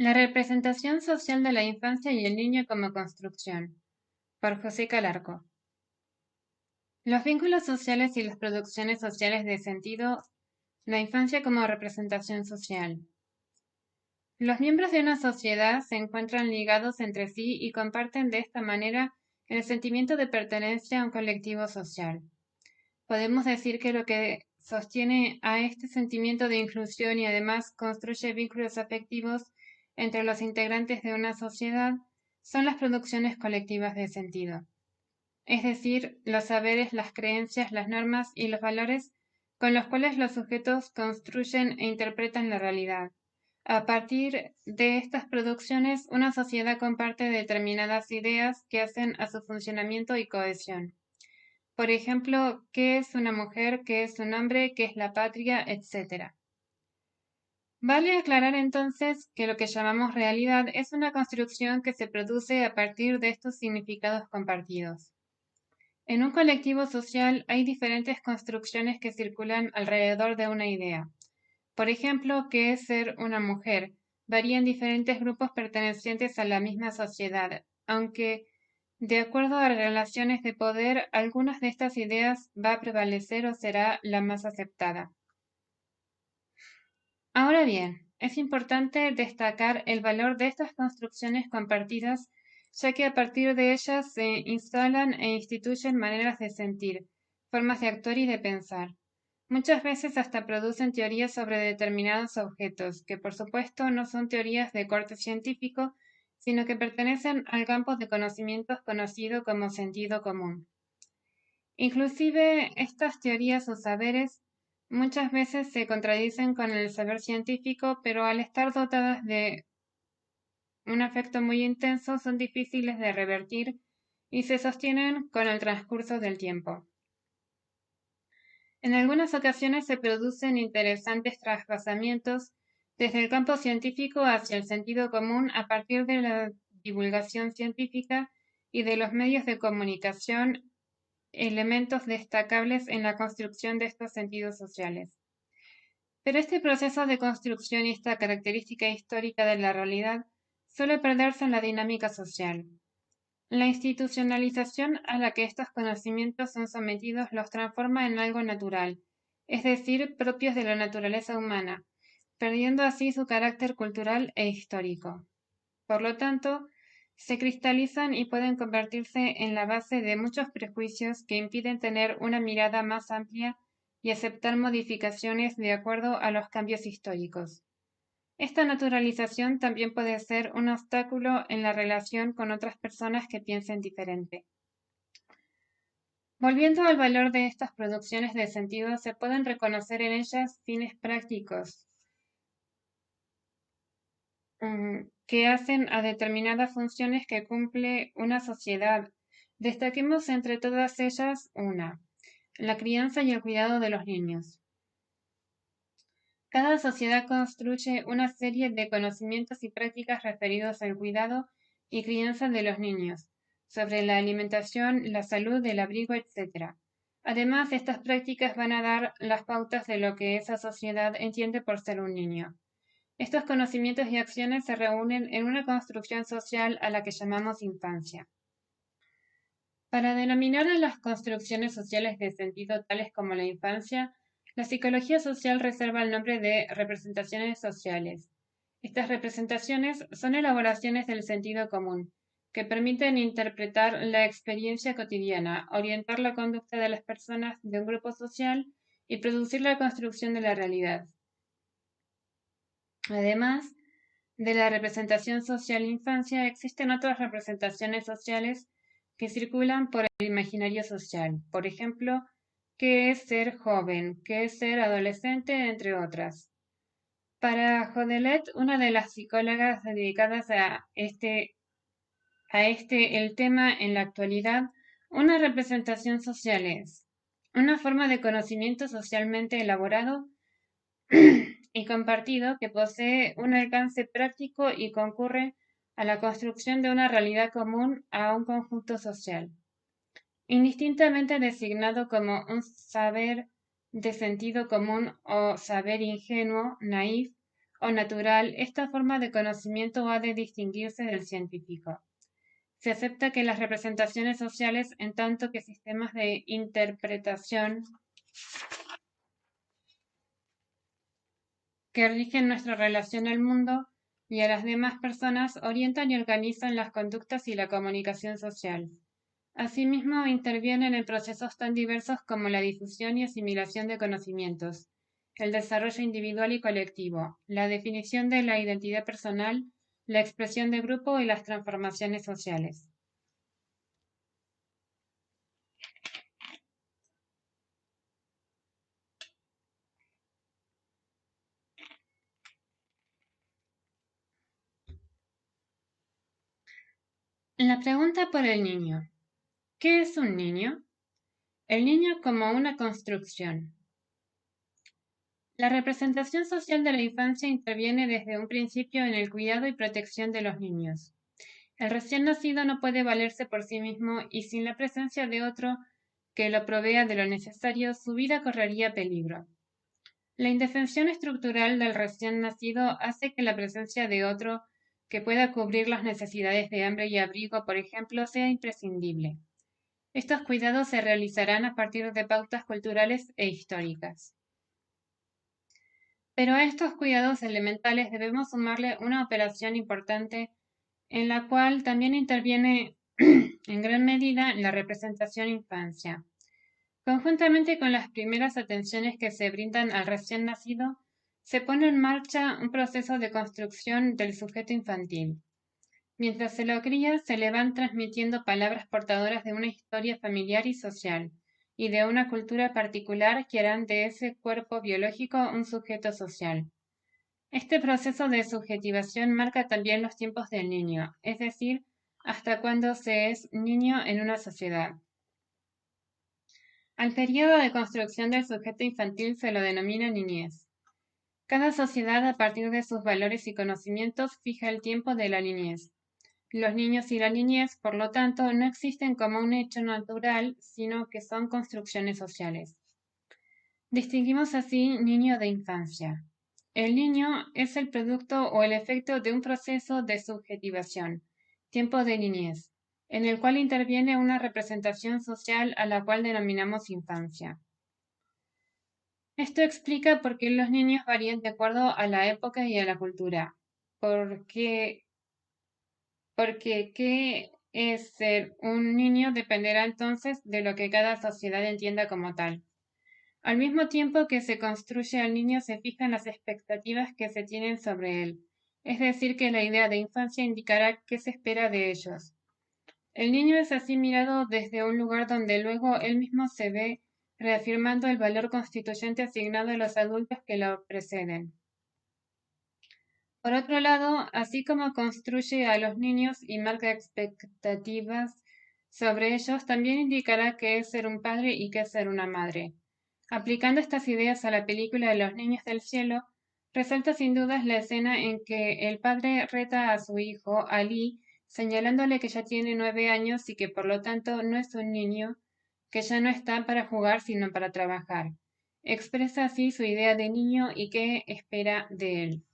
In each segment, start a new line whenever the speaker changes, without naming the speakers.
La representación social de la infancia y el niño como construcción, por José Calarco. Los vínculos sociales y las producciones sociales de sentido, la infancia como representación social. Los miembros de una sociedad se encuentran ligados entre sí y comparten de esta manera el sentimiento de pertenencia a un colectivo social. Podemos decir que lo que sostiene a este sentimiento de inclusión y además construye vínculos afectivos entre los integrantes de una sociedad son las producciones colectivas de sentido, es decir, los saberes, las creencias, las normas y los valores con los cuales los sujetos construyen e interpretan la realidad. A partir de estas producciones, una sociedad comparte determinadas ideas que hacen a su funcionamiento y cohesión. Por ejemplo, ¿qué es una mujer? ¿Qué es un hombre? ¿Qué es la patria? Etcétera. Vale aclarar entonces que lo que llamamos realidad es una construcción que se produce a partir de estos significados compartidos. En un colectivo social hay diferentes construcciones que circulan alrededor de una idea. Por ejemplo, ¿qué es ser una mujer? Varía en diferentes grupos pertenecientes a la misma sociedad, aunque de acuerdo a relaciones de poder, algunas de estas ideas va a prevalecer o será la más aceptada. Ahora bien, es importante destacar el valor de estas construcciones compartidas, ya que a partir de ellas se instalan e instituyen maneras de sentir, formas de actuar y de pensar. Muchas veces hasta producen teorías sobre determinados objetos, que por supuesto no son teorías de corte científico, sino que pertenecen al campo de conocimientos conocido como sentido común. Inclusive estas teorías o saberes muchas veces se contradicen con el saber científico, pero al estar dotadas de un afecto muy intenso son difíciles de revertir y se sostienen con el transcurso del tiempo. En algunas ocasiones se producen interesantes trasvasamientos desde el campo científico hacia el sentido común a partir de la divulgación científica y de los medios de comunicación, elementos destacables en la construcción de estos sentidos sociales. Pero este proceso de construcción y esta característica histórica de la realidad suele perderse en la dinámica social. La institucionalización a la que estos conocimientos son sometidos los transforma en algo natural, es decir, propios de la naturaleza humana, perdiendo así su carácter cultural e histórico. Por lo tanto, se cristalizan y pueden convertirse en la base de muchos prejuicios que impiden tener una mirada más amplia y aceptar modificaciones de acuerdo a los cambios históricos. Esta naturalización también puede ser un obstáculo en la relación con otras personas que piensen diferente. Volviendo al valor de estas producciones de sentido, se pueden reconocer en ellas fines prácticos que hacen a determinadas funciones que cumple una sociedad. Destaquemos entre todas ellas una, la crianza y el cuidado de los niños. Cada sociedad construye una serie de conocimientos y prácticas referidos al cuidado y crianza de los niños, sobre la alimentación, la salud, el abrigo, etc. Además, estas prácticas van a dar las pautas de lo que esa sociedad entiende por ser un niño. Estos conocimientos y acciones se reúnen en una construcción social a la que llamamos infancia. Para denominar a las construcciones sociales de sentido tales como la infancia, la psicología social reserva el nombre de representaciones sociales. Estas representaciones son elaboraciones del sentido común, que permiten interpretar la experiencia cotidiana, orientar la conducta de las personas de un grupo social y producir la construcción de la realidad. Además de la representación social infancia, existen otras representaciones sociales que circulan por el imaginario social. Por ejemplo, qué es ser joven, qué es ser adolescente, entre otras. Para Jodelet, una de las psicólogas dedicadas el tema en la actualidad, una representación social es una forma de conocimiento socialmente elaborado y compartido que posee un alcance práctico y concurre a la construcción de una realidad común a un conjunto social, indistintamente designado como un saber de sentido común o saber ingenuo, naif, o natural, esta forma de conocimiento ha de distinguirse del científico. Se acepta que las representaciones sociales, en tanto que sistemas de interpretación que rigen nuestra relación al mundo y a las demás personas, orientan y organizan las conductas y la comunicación social. Asimismo, intervienen en procesos tan diversos como la difusión y asimilación de conocimientos, el desarrollo individual y colectivo, la definición de la identidad personal, la expresión de grupo y las transformaciones sociales. La pregunta por el niño. ¿Qué es un niño? El niño como una construcción. La representación social de la infancia interviene desde un principio en el cuidado y protección de los niños. El recién nacido no puede valerse por sí mismo y sin la presencia de otro que lo provea de lo necesario, su vida correría peligro. La indefensión estructural del recién nacido hace que la presencia de otro que pueda cubrir las necesidades de hambre y abrigo, por ejemplo, sea imprescindible. Estos cuidados se realizarán a partir de pautas culturales e históricas. Pero a estos cuidados elementales debemos sumarle una operación importante en la cual también interviene en gran medida la representación infancia. Conjuntamente con las primeras atenciones que se brindan al recién nacido, se pone en marcha un proceso de construcción del sujeto infantil. Mientras se lo cría, se le van transmitiendo palabras portadoras de una historia familiar y social, y de una cultura particular que harán de ese cuerpo biológico un sujeto social. Este proceso de subjetivación marca también los tiempos del niño, es decir, hasta cuándo se es niño en una sociedad. Al periodo de construcción del sujeto infantil se lo denomina niñez. Cada sociedad, a partir de sus valores y conocimientos, fija el tiempo de la niñez. Los niños y la niñez, por lo tanto, no existen como un hecho natural, sino que son construcciones sociales. Distinguimos así niño de infancia. El niño es el producto o el efecto de un proceso de subjetivación, tiempo de niñez, en el cual interviene una representación social a la cual denominamos infancia. Esto explica por qué los niños varían de acuerdo a la época y a la cultura. Porque qué es ser un niño dependerá entonces de lo que cada sociedad entienda como tal. Al mismo tiempo que se construye al niño, se fijan las expectativas que se tienen sobre él, es decir, que la idea de infancia indicará qué se espera de ellos. El niño es así mirado desde un lugar donde luego él mismo se ve reafirmando el valor constituyente asignado a los adultos que lo preceden. Por otro lado, así como construye a los niños y marca expectativas sobre ellos, también indicará qué es ser un padre y qué es ser una madre. Aplicando estas ideas a la película de los niños del cielo, resalta sin dudas la escena en que el padre reta a su hijo, Ali, señalándole que ya tiene 9 años y que por lo tanto no es un niño, que ya no está para jugar sino para trabajar. Expresa así su idea de niño y qué espera de él.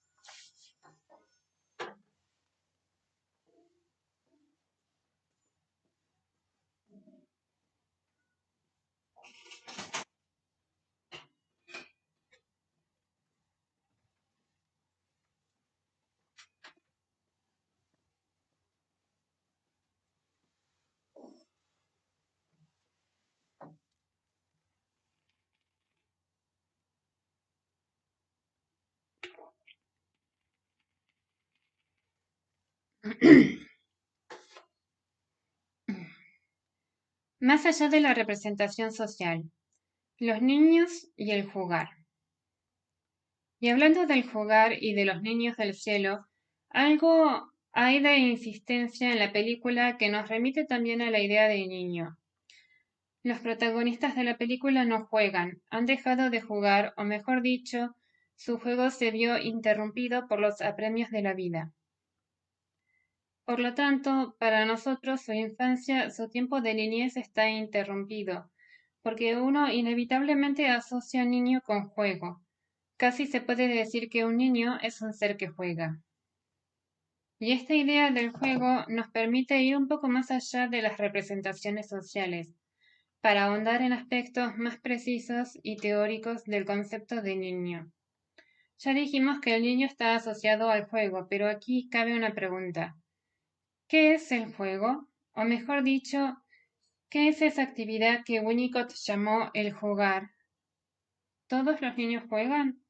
Más allá de la representación social, los niños y el jugar. Y hablando del jugar y de los niños del cielo, algo hay de insistencia en la película que nos remite también a la idea de niño. Los protagonistas de la película no juegan, han dejado de jugar, o mejor dicho, su juego se vio interrumpido por los apremios de la vida. Por lo tanto, para nosotros su infancia, su tiempo de niñez está interrumpido, porque uno inevitablemente asocia niño con juego, Casi se puede decir que un niño es un ser que juega. Y esta idea del juego nos permite ir un poco más allá de las representaciones sociales, para ahondar en aspectos más precisos y teóricos del concepto de niño. Ya dijimos que el niño está asociado al juego, pero aquí cabe una pregunta. ¿Qué es el juego? O mejor dicho, ¿qué es esa actividad que Winnicott llamó el jugar? ¿Todos los niños juegan?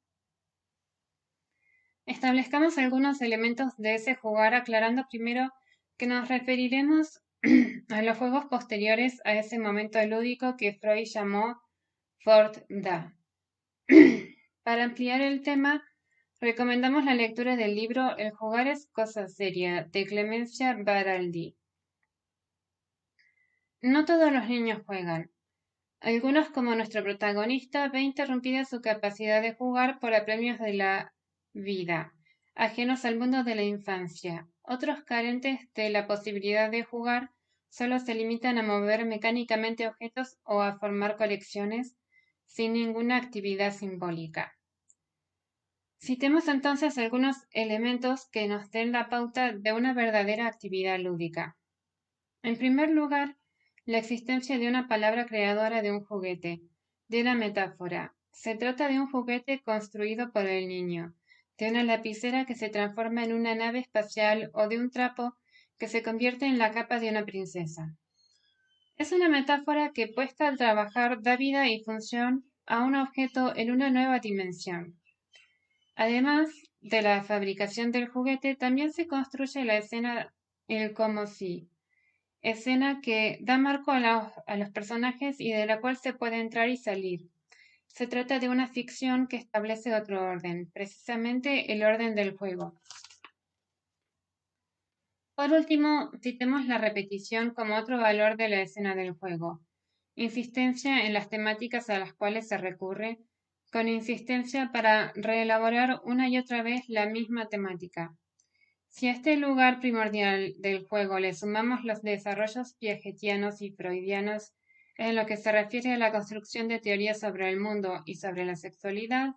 Establezcamos algunos elementos de ese jugar aclarando primero que nos referiremos a los juegos posteriores a ese momento lúdico que Freud llamó Fort-da. Para ampliar el tema, recomendamos la lectura del libro El jugar es cosa seria de Clemencia Baraldi. No todos los niños juegan. Algunos, como nuestro protagonista, ve interrumpida su capacidad de jugar por apremios de la vida, ajenos al mundo de la infancia. Otros, carentes de la posibilidad de jugar, solo se limitan a mover mecánicamente objetos o a formar colecciones sin ninguna actividad simbólica. Citemos entonces algunos elementos que nos den la pauta de una verdadera actividad lúdica. En primer lugar, la existencia de una palabra creadora de un juguete, de una metáfora. Se trata de un juguete construido por el niño, de una lapicera que se transforma en una nave espacial o de un trapo que se convierte en la capa de una princesa. Es una metáfora que, puesta al trabajar, da vida y función a un objeto en una nueva dimensión. Además de la fabricación del juguete, también se construye la escena el como si, escena que da marco a los personajes y de la cual se puede entrar y salir. Se trata de una ficción que establece otro orden, precisamente el orden del juego. Por último, citemos la repetición como otro valor de la escena del juego. Insistencia en las temáticas a las cuales se recurre, con insistencia para reelaborar una y otra vez la misma temática. Si a este lugar primordial del juego le sumamos los desarrollos piagetianos y freudianos en lo que se refiere a la construcción de teorías sobre el mundo y sobre la sexualidad,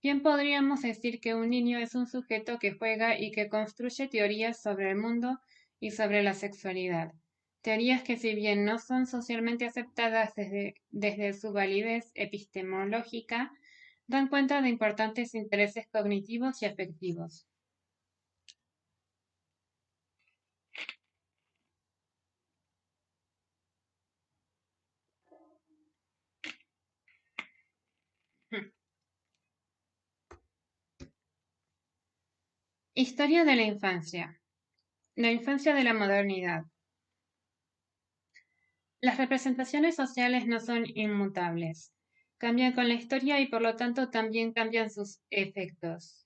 bien podríamos decir que un niño es un sujeto que juega y que construye teorías sobre el mundo y sobre la sexualidad. Teorías que, si bien no son socialmente aceptadas desde su validez epistemológica, dan cuenta de importantes intereses cognitivos y afectivos. Historia de la infancia de la modernidad. Las representaciones sociales no son inmutables. Cambian con la historia y por lo tanto también cambian sus efectos.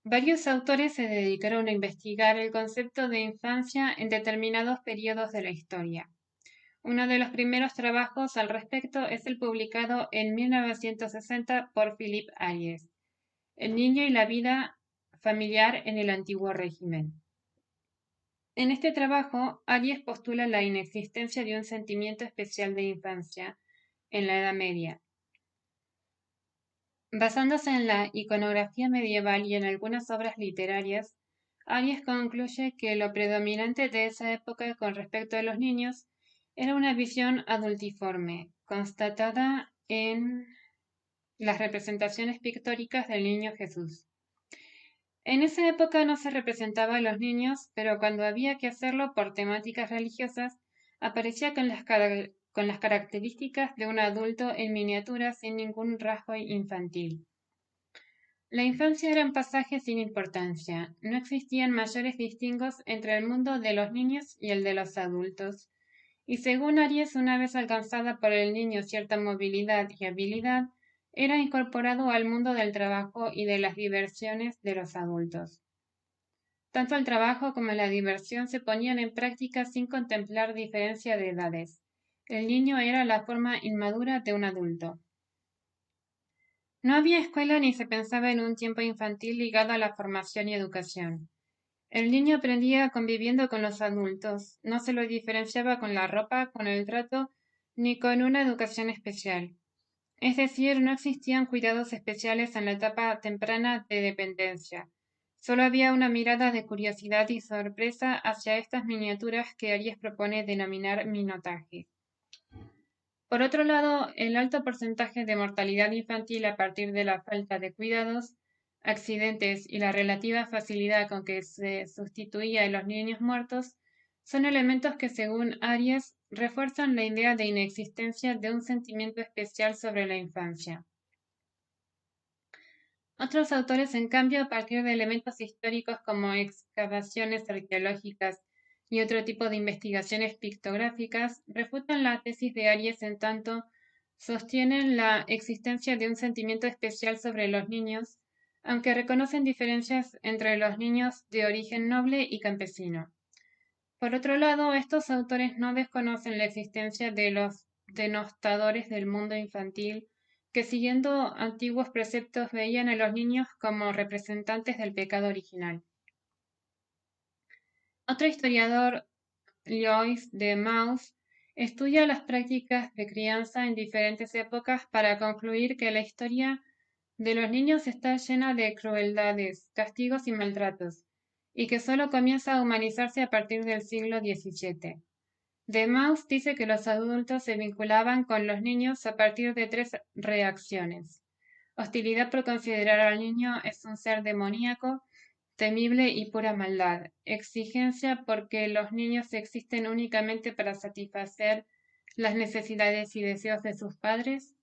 Varios autores se dedicaron a investigar el concepto de infancia en determinados periodos de la historia. Uno de los primeros trabajos al respecto es el publicado en 1960 por Philip Ariès, El niño y la vida familiar en el antiguo régimen. En este trabajo, Ariès postula la inexistencia de un sentimiento especial de infancia en la Edad Media. Basándose en la iconografía medieval y en algunas obras literarias, Ariès concluye que lo predominante de esa época con respecto a los niños era una visión adultiforme, constatada en las representaciones pictóricas del niño Jesús. En esa época no se representaba a los niños, pero cuando había que hacerlo por temáticas religiosas, aparecía con las características de un adulto en miniatura sin ningún rasgo infantil. La infancia era un pasaje sin importancia, no existían mayores distingos entre el mundo de los niños y el de los adultos, y según Ariès, una vez alcanzada por el niño cierta movilidad y habilidad, era incorporado al mundo del trabajo y de las diversiones de los adultos. Tanto el trabajo como la diversión se ponían en práctica sin contemplar diferencia de edades. El niño era la forma inmadura de un adulto. No había escuela ni se pensaba en un tiempo infantil ligado a la formación y educación. El niño aprendía conviviendo con los adultos, no se lo diferenciaba con la ropa, con el trato, ni con una educación especial. Es decir, no existían cuidados especiales en la etapa temprana de dependencia. Solo había una mirada de curiosidad y sorpresa hacia estas miniaturas que Aries propone denominar minotaje. Por otro lado, el alto porcentaje de mortalidad infantil a partir de la falta de cuidados, accidentes y la relativa facilidad con que se sustituía a los niños muertos son elementos que, según Aries, refuerzan la idea de inexistencia de un sentimiento especial sobre la infancia. Otros autores, en cambio, a partir de elementos históricos como excavaciones arqueológicas y otro tipo de investigaciones pictográficas, refutan la tesis de Aries en tanto sostienen la existencia de un sentimiento especial sobre los niños, aunque reconocen diferencias entre los niños de origen noble y campesino. Por otro lado, estos autores no desconocen la existencia de los denostadores del mundo infantil que, siguiendo antiguos preceptos, veían a los niños como representantes del pecado original. Otro historiador, Lois de Mauss, estudia las prácticas de crianza en diferentes épocas para concluir que la historia de los niños está llena de crueldades, castigos y maltratos, y que solo comienza a humanizarse a partir del siglo XVII. De Mauss dice que los adultos se vinculaban con los niños a partir de tres reacciones: hostilidad por considerar al niño es un ser demoníaco, temible y pura maldad; exigencia porque los niños existen únicamente para satisfacer las necesidades y deseos de sus padres;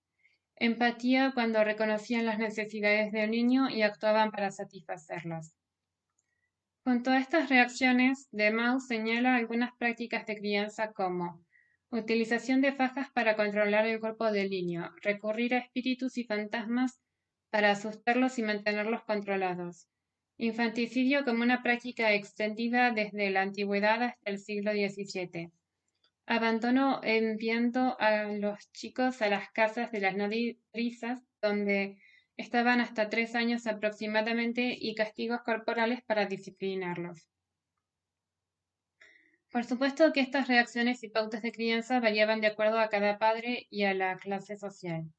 empatía cuando reconocían las necesidades del niño y actuaban para satisfacerlas. Junto a estas reacciones, de Mauss señala algunas prácticas de crianza como utilización de fajas para controlar el cuerpo del niño, recurrir a espíritus y fantasmas para asustarlos y mantenerlos controlados, infanticidio como una práctica extendida desde la antigüedad hasta el siglo XVII, abandono enviando a los chicos a las casas de las nodrizas, donde estaban hasta 3 años aproximadamente, y castigos corporales para disciplinarlos. Por supuesto que estas reacciones y pautas de crianza variaban de acuerdo a cada padre y a la clase social.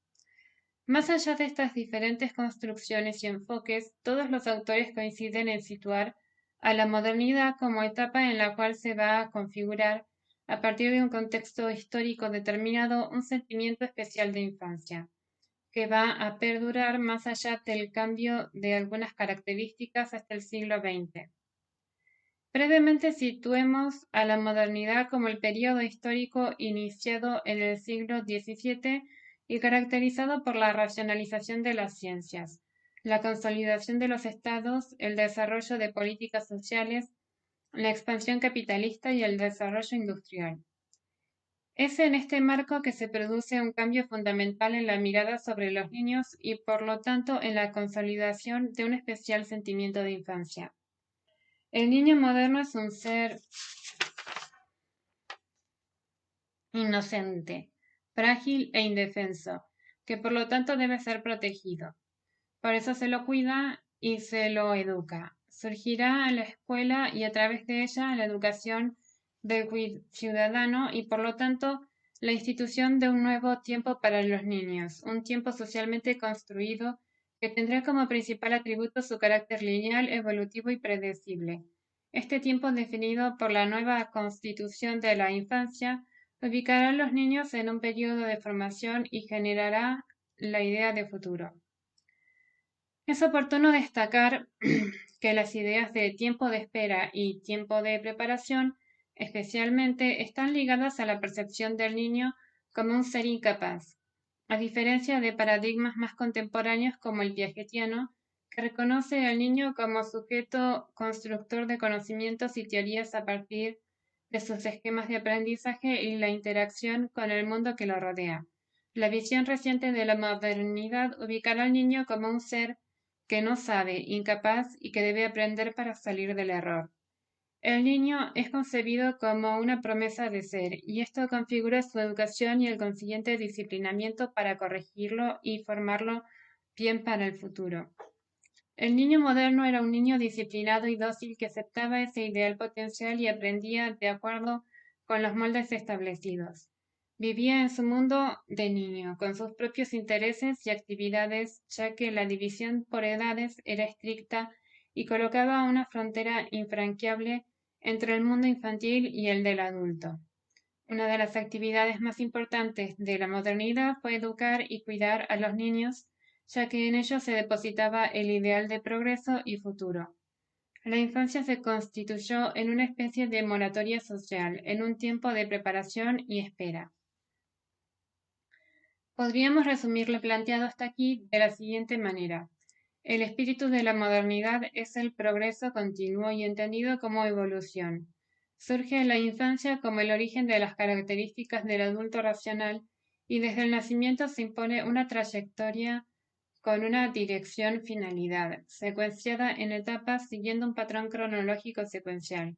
Más allá de estas diferentes construcciones y enfoques, todos los autores coinciden en situar a la modernidad como etapa en la cual se va a configurar, a partir de un contexto histórico determinado, un sentimiento especial de infancia, que va a perdurar más allá del cambio de algunas características hasta el siglo XX. Brevemente situemos a la modernidad como el período histórico iniciado en el siglo XVII y caracterizado por la racionalización de las ciencias, la consolidación de los estados, el desarrollo de políticas sociales, la expansión capitalista y el desarrollo industrial. Es en este marco que se produce un cambio fundamental en la mirada sobre los niños y, por lo tanto, en la consolidación de un especial sentimiento de infancia. El niño moderno es un ser inocente, frágil e indefenso, que por lo tanto debe ser protegido. Por eso se lo cuida y se lo educa. Surgirá en la escuela y a través de ella la educación del ciudadano y por lo tanto la institución de un nuevo tiempo para los niños, un tiempo socialmente construido que tendrá como principal atributo su carácter lineal, evolutivo y predecible. Este tiempo, definido por la nueva constitución de la infancia, ubicará a los niños en un periodo de formación y generará la idea de futuro. Es oportuno destacar que las ideas de tiempo de espera y tiempo de preparación, especialmente, están ligadas a la percepción del niño como un ser incapaz, a diferencia de paradigmas más contemporáneos como el piagetiano, que reconoce al niño como sujeto constructor de conocimientos y teorías a partir de sus esquemas de aprendizaje y la interacción con el mundo que lo rodea. La visión reciente de la modernidad ubicará al niño como un ser que no sabe, incapaz y que debe aprender para salir del error. El niño es concebido como una promesa de ser, y esto configura su educación y el consiguiente disciplinamiento para corregirlo y formarlo bien para el futuro. El niño moderno era un niño disciplinado y dócil que aceptaba ese ideal potencial y aprendía de acuerdo con los moldes establecidos. Vivía en su mundo de niño, con sus propios intereses y actividades, ya que la división por edades era estricta y colocaba una frontera infranqueable entre el mundo infantil y el del adulto. Una de las actividades más importantes de la modernidad fue educar y cuidar a los niños, ya que en ellos se depositaba el ideal de progreso y futuro. La infancia se constituyó en una especie de moratoria social, en un tiempo de preparación y espera. Podríamos resumir lo planteado hasta aquí de la siguiente manera. El espíritu de la modernidad es el progreso continuo y entendido como evolución. Surge en la infancia como el origen de las características del adulto racional y desde el nacimiento se impone una trayectoria con una dirección finalidad, secuenciada en etapas siguiendo un patrón cronológico secuencial.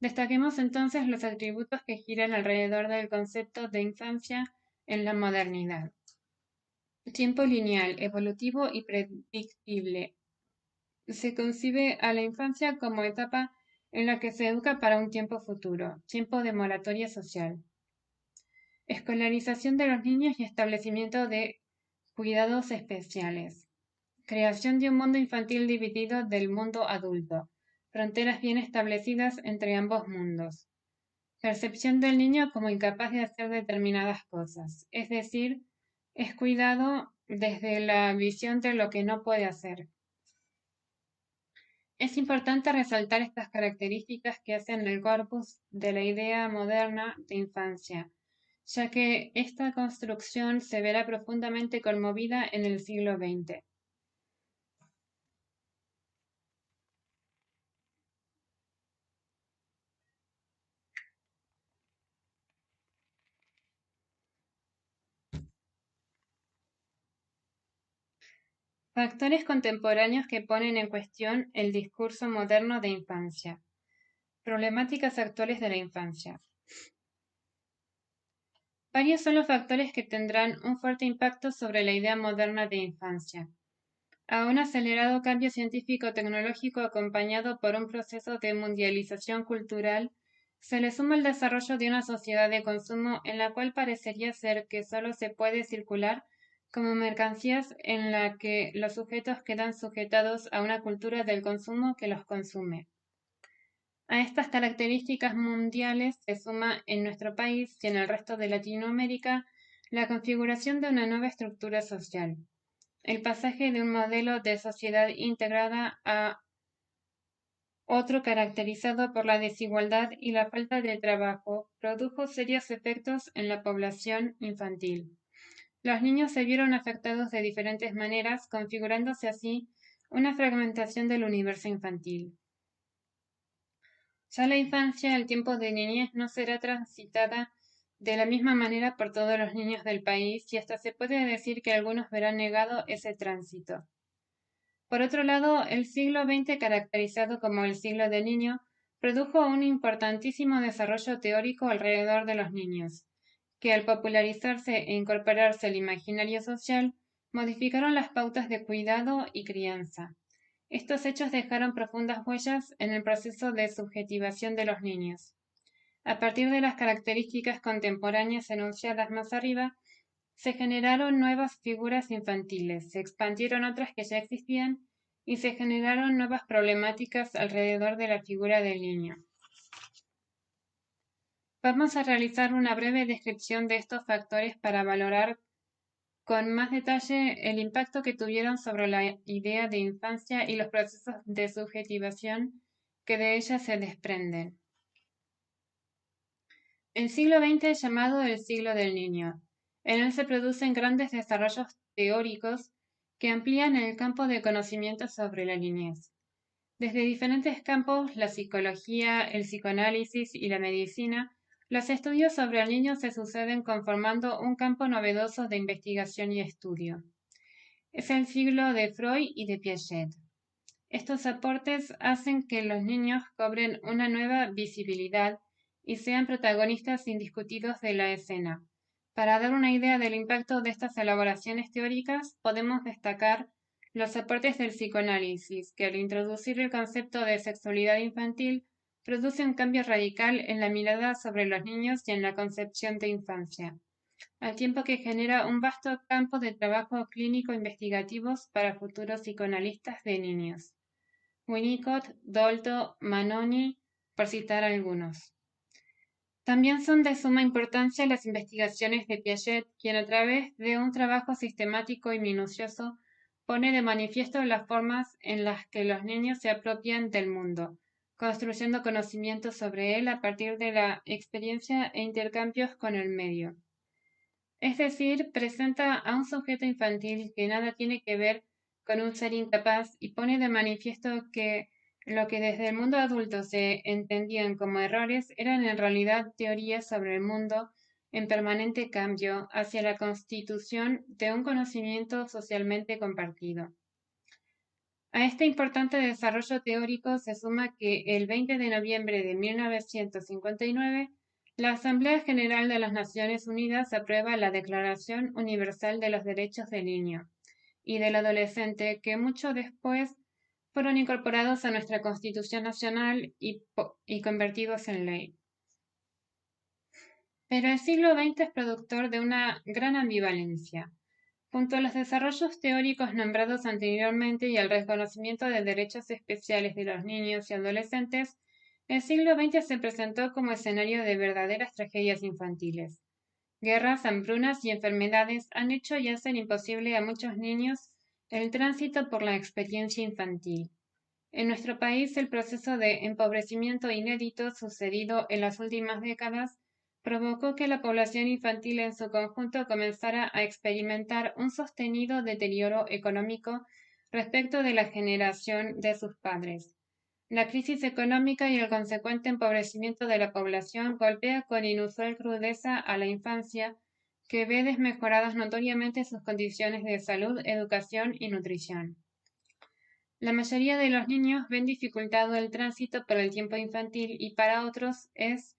Destaquemos entonces los atributos que giran alrededor del concepto de infancia en la modernidad. Tiempo lineal, evolutivo y predictible. Se concibe a la infancia como etapa en la que se educa para un tiempo futuro, tiempo de moratoria social. Escolarización de los niños y establecimiento de cuidados especiales. Creación de un mundo infantil dividido del mundo adulto. Fronteras bien establecidas entre ambos mundos. Percepción del niño como incapaz de hacer determinadas cosas, es decir, es cuidado desde la visión de lo que no puede hacer. Es importante resaltar estas características que hacen el corpus de la idea moderna de infancia, ya que esta construcción se verá profundamente conmovida en el siglo XX. Factores contemporáneos que ponen en cuestión el discurso moderno de infancia. Problemáticas actuales de la infancia. Varios son los factores que tendrán un fuerte impacto sobre la idea moderna de infancia. A un acelerado cambio científico-tecnológico acompañado por un proceso de mundialización cultural, se le suma el desarrollo de una sociedad de consumo en la cual parecería ser que solo se puede circular como mercancías en la que los sujetos quedan sujetados a una cultura del consumo que los consume. A estas características mundiales se suma en nuestro país y en el resto de Latinoamérica la configuración de una nueva estructura social. El pasaje de un modelo de sociedad integrada a otro caracterizado por la desigualdad y la falta de trabajo produjo serios efectos en la población infantil. Los niños se vieron afectados de diferentes maneras, configurándose así una fragmentación del universo infantil. Ya la infancia, el tiempo de niñez, no será transitada de la misma manera por todos los niños del país y hasta se puede decir que algunos verán negado ese tránsito. Por otro lado, el siglo XX, caracterizado como el siglo del niño, produjo un importantísimo desarrollo teórico alrededor de los niños, que al popularizarse e incorporarse al imaginario social, modificaron las pautas de cuidado y crianza. Estos hechos dejaron profundas huellas en el proceso de subjetivación de los niños. A partir de las características contemporáneas enunciadas más arriba, se generaron nuevas figuras infantiles, se expandieron otras que ya existían y se generaron nuevas problemáticas alrededor de la figura del niño. Vamos a realizar una breve descripción de estos factores para valorar con más detalle el impacto que tuvieron sobre la idea de infancia y los procesos de subjetivación que de ella se desprenden. El siglo XX es llamado el siglo del niño. En él se producen grandes desarrollos teóricos que amplían el campo de conocimiento sobre la niñez. Desde diferentes campos, la psicología, el psicoanálisis y la medicina, los estudios sobre el niño se suceden conformando un campo novedoso de investigación y estudio. Es el siglo de Freud y de Piaget. Estos aportes hacen que los niños cobren una nueva visibilidad y sean protagonistas indiscutidos de la escena. Para dar una idea del impacto de estas elaboraciones teóricas, podemos destacar los aportes del psicoanálisis, que al introducir el concepto de sexualidad infantil, produce un cambio radical en la mirada sobre los niños y en la concepción de infancia, al tiempo que genera un vasto campo de trabajo clínico investigativos para futuros psicoanalistas de niños. Winnicott, Dolto, Manoni, por citar algunos. También son de suma importancia las investigaciones de Piaget, quien a través de un trabajo sistemático y minucioso pone de manifiesto las formas en las que los niños se apropian del mundo, construyendo conocimiento sobre él a partir de la experiencia e intercambios con el medio. Es decir, presenta a un sujeto infantil que nada tiene que ver con un ser incapaz y pone de manifiesto que lo que desde el mundo adulto se entendían como errores eran en realidad teorías sobre el mundo en permanente cambio hacia la constitución de un conocimiento socialmente compartido. A este importante desarrollo teórico se suma que el 20 de noviembre de 1959 la Asamblea General de las Naciones Unidas aprueba la Declaración Universal de los Derechos del Niño y del Adolescente, que mucho después fueron incorporados a nuestra Constitución Nacional y convertidos en ley. Pero el siglo XX es productor de una gran ambivalencia. Junto a los desarrollos teóricos nombrados anteriormente y al reconocimiento de derechos especiales de los niños y adolescentes, el siglo XX se presentó como escenario de verdaderas tragedias infantiles. Guerras, hambrunas y enfermedades han hecho y hacen imposible a muchos niños el tránsito por la experiencia infantil. En nuestro país, el proceso de empobrecimiento inédito sucedido en las últimas décadas provocó que la población infantil en su conjunto comenzara a experimentar un sostenido deterioro económico respecto de la generación de sus padres. La crisis económica y el consecuente empobrecimiento de la población golpea con inusual crudeza a la infancia, que ve desmejoradas notoriamente sus condiciones de salud, educación y nutrición. La mayoría de los niños ven dificultado el tránsito por el tiempo infantil y para otros es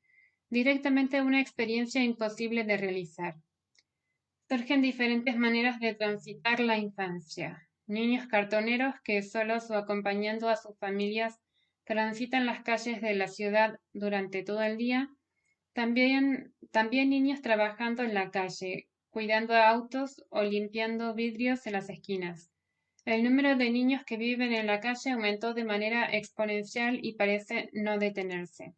directamente una experiencia imposible de realizar. Surgen diferentes maneras de transitar la infancia. Niños cartoneros que solos o acompañando a sus familias transitan las calles de la ciudad durante todo el día. También niños trabajando en la calle, cuidando autos o limpiando vidrios en las esquinas. El número de niños que viven en la calle aumentó de manera exponencial y parece no detenerse.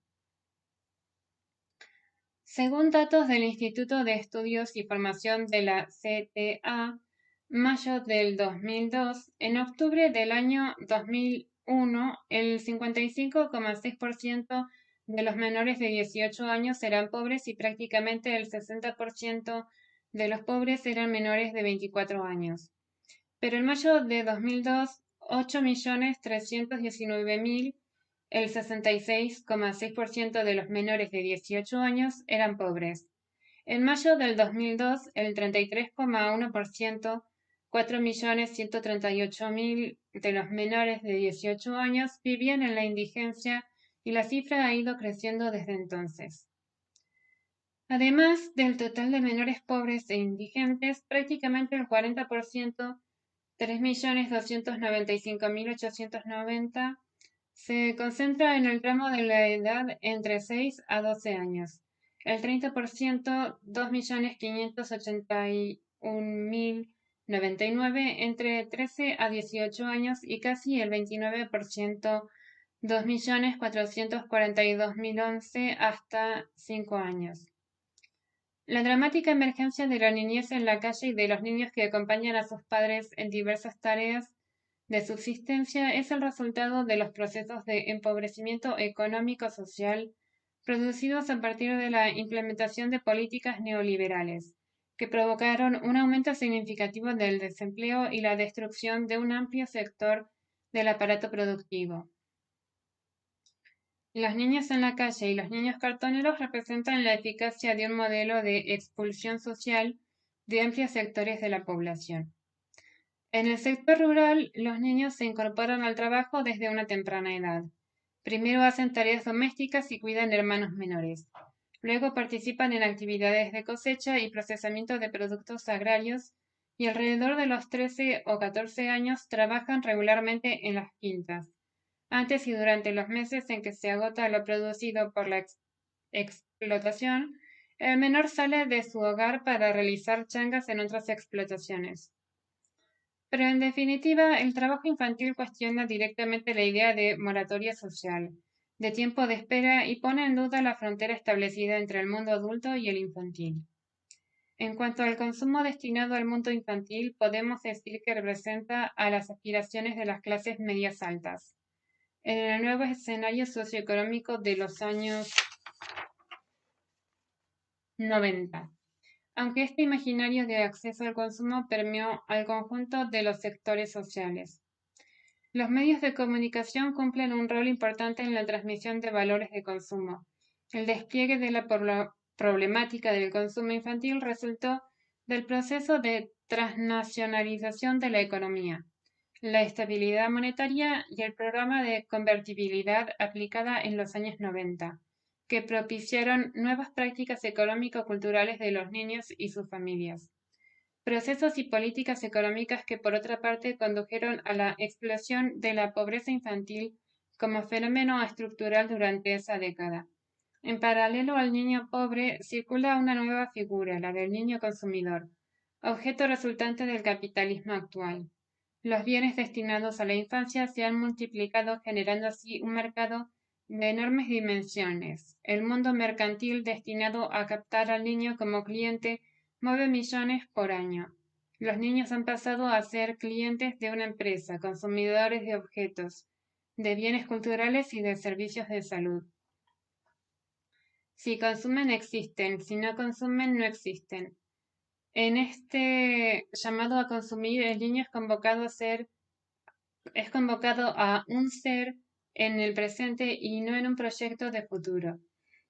Según datos del Instituto de Estudios y Formación de la CTA, mayo del 2002, en octubre del año 2001, el 55,6% de los menores de 18 años eran pobres y prácticamente el 60% de los pobres eran menores de 24 años. Pero en mayo de 2002, 8.319.000, el 66,6% de los menores de 18 años eran pobres. En mayo del 2002, el 33,1%, 4.138.000 de los menores de 18 años vivían en la indigencia y la cifra ha ido creciendo desde entonces. Además del total de menores pobres e indigentes, prácticamente el 40%, 3.295.890, se concentra en el tramo de la edad entre 6 a 12 años. El 30%, 2.581.099 entre 13 a 18 años y casi el 29%, 2.442.011 hasta 5 años. La dramática emergencia de la niñez en la calle y de los niños que acompañan a sus padres en diversas tareas de subsistencia es el resultado de los procesos de empobrecimiento económico-social producidos a partir de la implementación de políticas neoliberales, que provocaron un aumento significativo del desempleo y la destrucción de un amplio sector del aparato productivo. Los niños en la calle y los niños cartoneros representan la eficacia de un modelo de expulsión social de amplios sectores de la población. En el sector rural, los niños se incorporan al trabajo desde una temprana edad. Primero hacen tareas domésticas y cuidan hermanos menores. Luego participan en actividades de cosecha y procesamiento de productos agrarios y alrededor de los 13 o 14 años trabajan regularmente en las quintas. antes y durante los meses en que se agota lo producido por la explotación, el menor sale de su hogar para realizar changas en otras explotaciones. Pero en definitiva, el trabajo infantil cuestiona directamente la idea de moratoria social, de tiempo de espera y pone en duda la frontera establecida entre el mundo adulto y el infantil. En cuanto al consumo destinado al mundo infantil, podemos decir que representa a las aspiraciones de las clases medias altas. En el nuevo escenario socioeconómico de los años 90, aunque este imaginario de acceso al consumo permeó al conjunto de los sectores sociales. Los medios de comunicación cumplen un rol importante en la transmisión de valores de consumo. El despliegue de la problemática del consumo infantil resultó del proceso de transnacionalización de la economía, la estabilidad monetaria y el programa de convertibilidad aplicada en los años 90, que propiciaron nuevas prácticas económico-culturales de los niños y sus familias. Procesos y políticas económicas que, por otra parte, condujeron a la explosión de la pobreza infantil como fenómeno estructural durante esa década. En paralelo al niño pobre circula una nueva figura, la del niño consumidor, objeto resultante del capitalismo actual. Los bienes destinados a la infancia se han multiplicado, generando así un mercado de enormes dimensiones. El mundo mercantil destinado a captar al niño como cliente mueve millones por año. Los niños han pasado a ser clientes de una empresa, consumidores de objetos, de bienes culturales y de servicios de salud. Si consumen, existen; si no consumen, no existen. En este llamado a consumir, el niño es convocado a un ser en el presente y no en un proyecto de futuro.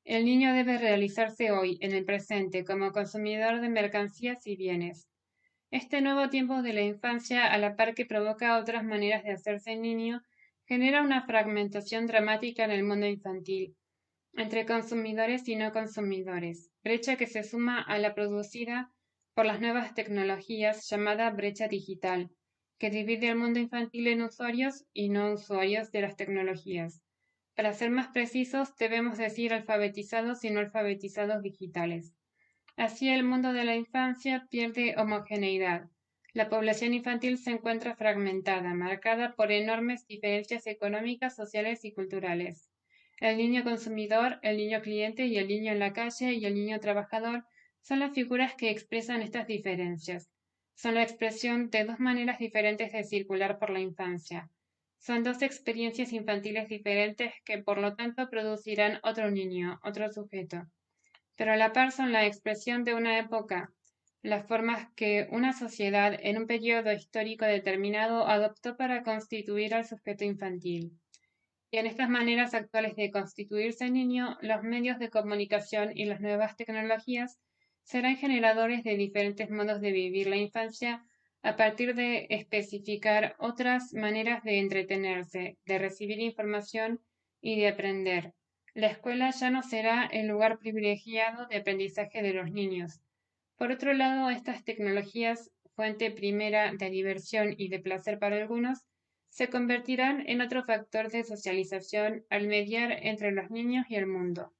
El niño debe realizarse hoy, en el presente, como consumidor de mercancías y bienes. Este nuevo tiempo de la infancia, a la par que provoca otras maneras de hacerse niño, genera una fragmentación dramática en el mundo infantil, entre consumidores y no consumidores, brecha que se suma a la producida por las nuevas tecnologías llamada brecha digital, que divide al mundo infantil en usuarios y no usuarios de las tecnologías. Para ser más precisos, debemos decir alfabetizados y no alfabetizados digitales. Así el mundo de la infancia pierde homogeneidad. La población infantil se encuentra fragmentada, marcada por enormes diferencias económicas, sociales y culturales. El niño consumidor, el niño cliente y el niño en la calle y el niño trabajador son las figuras que expresan estas diferencias. Son la expresión de dos maneras diferentes de circular por la infancia. Son dos experiencias infantiles diferentes que por lo tanto producirán otro niño, otro sujeto. Pero a la par son la expresión de una época, las formas que una sociedad en un periodo histórico determinado adoptó para constituir al sujeto infantil. Y en estas maneras actuales de constituirse niño, los medios de comunicación y las nuevas tecnologías serán generadores de diferentes modos de vivir la infancia a partir de especificar otras maneras de entretenerse, de recibir información y de aprender. La escuela ya no será el lugar privilegiado de aprendizaje de los niños. Por otro lado, estas tecnologías, fuente primera de diversión y de placer para algunos, se convertirán en otro factor de socialización al mediar entre los niños y el mundo.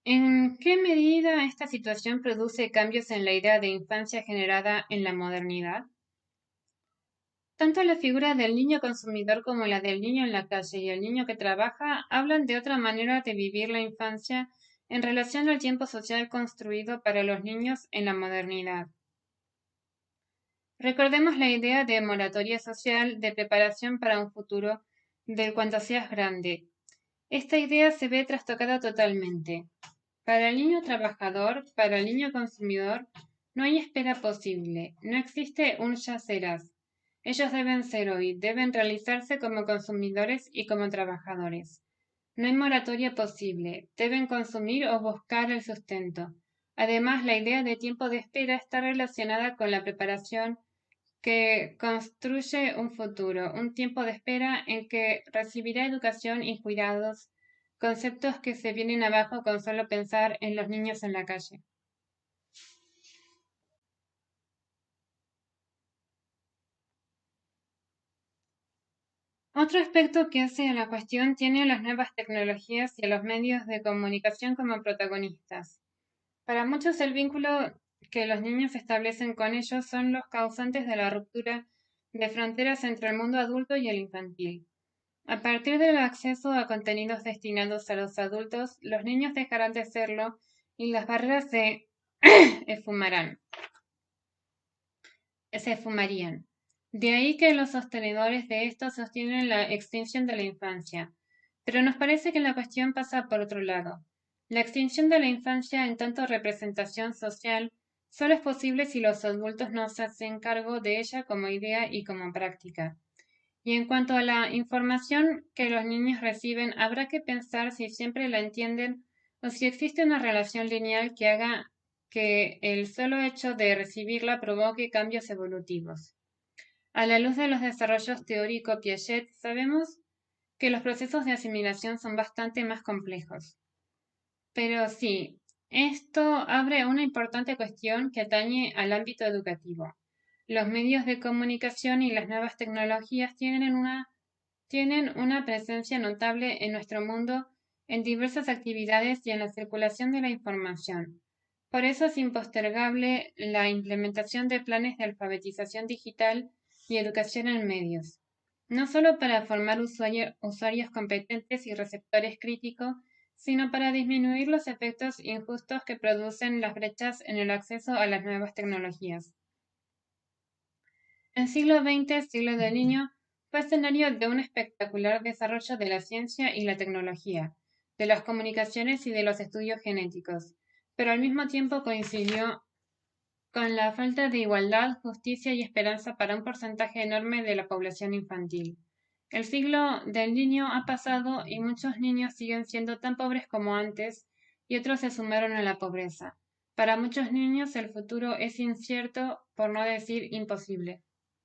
¿En qué medida esta situación produce cambios en la idea de infancia generada en la modernidad? Tanto la figura del niño consumidor como la del niño en la calle y el niño que trabaja hablan de otra manera de vivir la infancia en relación al tiempo social construido para los niños en la modernidad. Recordemos la idea de moratoria social, de preparación para un futuro del cuando seas grande. Esta idea se ve trastocada totalmente. Para el niño trabajador, para el niño consumidor, no hay espera posible, no existe un ya serás. Ellos deben ser hoy, deben realizarse como consumidores y como trabajadores. No hay moratoria posible, deben consumir o buscar el sustento. Además, la idea de tiempo de espera está relacionada con la preparación que construye un futuro, un tiempo de espera en que recibirá educación y cuidados, conceptos que se vienen abajo con solo pensar en los niños en la calle. Otro aspecto que hace a la cuestión tiene a las nuevas tecnologías y a los medios de comunicación como protagonistas. Para muchos el vínculo que los niños establecen con ellos son los causantes de la ruptura de fronteras entre el mundo adulto y el infantil. A partir del acceso a contenidos destinados a los adultos, los niños dejarán de serlo y las barreras se esfumarán, se esfumarían. De ahí que los sostenedores de esto sostienen la extinción de la infancia. Pero nos parece que la cuestión pasa por otro lado. La extinción de la infancia en tanto representación social solo es posible si los adultos no se hacen cargo de ella como idea y como práctica. Y en cuanto a la información que los niños reciben, habrá que pensar si siempre la entienden o si existe una relación lineal que haga que el solo hecho de recibirla provoque cambios evolutivos. A la luz de los desarrollos teórico-Piaget, sabemos que los procesos de asimilación son bastante más complejos. Pero sí, esto abre una importante cuestión que atañe al ámbito educativo. Los medios de comunicación y las nuevas tecnologías tienen una presencia notable en nuestro mundo en diversas actividades y en la circulación de la información. Por eso es impostergable la implementación de planes de alfabetización digital y educación en medios, no solo para formar usuarios competentes y receptores críticos, sino para disminuir los efectos injustos que producen las brechas en el acceso a las nuevas tecnologías. El siglo XX, siglo del niño, fue escenario de un espectacular desarrollo de la ciencia y la tecnología, de las comunicaciones y de los estudios genéticos, pero al mismo tiempo coincidió con la falta de igualdad, justicia y esperanza para un porcentaje enorme de la población infantil. El siglo del niño ha pasado y muchos niños siguen siendo tan pobres como antes y otros se sumaron a la pobreza. Para muchos niños el futuro es incierto, por no decir imposible.